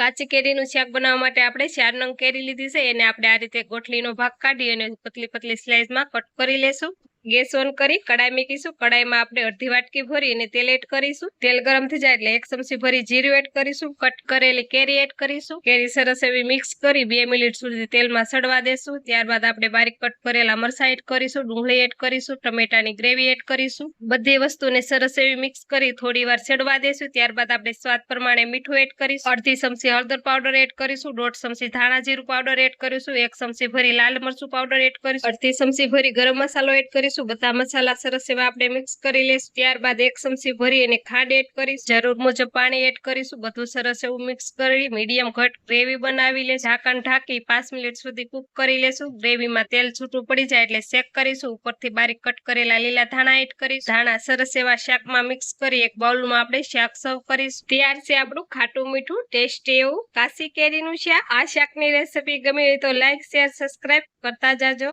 કાચી કેરીનું શાક બનાવવા માટે આપણે 4 નંગ કેરી લીધી છે. એને આપણે આ રીતે ગોઠલીનો ભાગ કાઢી અને પતલી પતલી સ્લાઇસમાં કટ કરી લેશું. ગેસ ઓન કરી કડાઈ મૂકીશું. કડાઈમાં આપણે અડધી વાટકી ભરી અને તેલ એડ કરીશું. તેલ ગરમ થઈ જાય એટલે 1 ચમચી ભરી જીરું એડ કરીશું. કટ કરેલી કેરી એડ કરીશું. કેરી સરસ એવી મિક્સ કરી 2 મિનિટ સુધી તેલમાં સડવા દેશું. ત્યારબાદ આપણે બારીક કટ કરેલા મરચાં એડ કરીશું. ડુંગળી એડ કરીશું. ટમેટાની ગ્રેવી એડ કરીશું. બધી વસ્તુને સરસ એવી મિક્સ કરી થોડી વાર સડવા દેશું. ત્યારબાદ આપણે સ્વાદ પ્રમાણે મીઠું એડ કરીશું. અડધી ચમચી હળદર પાવડર એડ કરીશું. 1.5 ચમચી ધાણા જીરું પાવડર એડ કરીશું. 1 ચમચી ભરી લાલ મરચું પાવડર એડ કરીશું. અડધી ચમચી ભરી ગરમ મસાલો એડ કરીશું. બધા મસાલા સરસ એવા આપણે મિક્સ કરી લઈશું. ત્યારબાદ 1 ચમચી ભરી અને ખાંડ એડ કરીશું. જરૂર મુજબ પાણી એડ કરીશું. બધું સરસ એવું મિક્સ કરી મીડિયમ ઘટ ગ્રેવી બનાવી લઈશું. ઢાંકણ ઢાંકી 5 મિનિટ સુધી કૂક કરી લેશું. ગ્રેવીમાં તેલ છૂટું પડી જાય એટલે શેક કરીશું. ઉપરથી બારીક કટ કરેલા લીલા ધાણા એડ કરીશું. ધાણા સરસ એવા શાકમાં મિક્સ કરી એક બાઉલમાં આપણે શાક સર્વ કરીશું. તૈયાર છે આપણું ખાટું મીઠું ટેસ્ટી એવું કાચી કેરીનું શાક. આ શાકની રેસીપી ગમી હોય તો લાઈક શેર સબસ્ક્રાઇબ કરતા જાજો.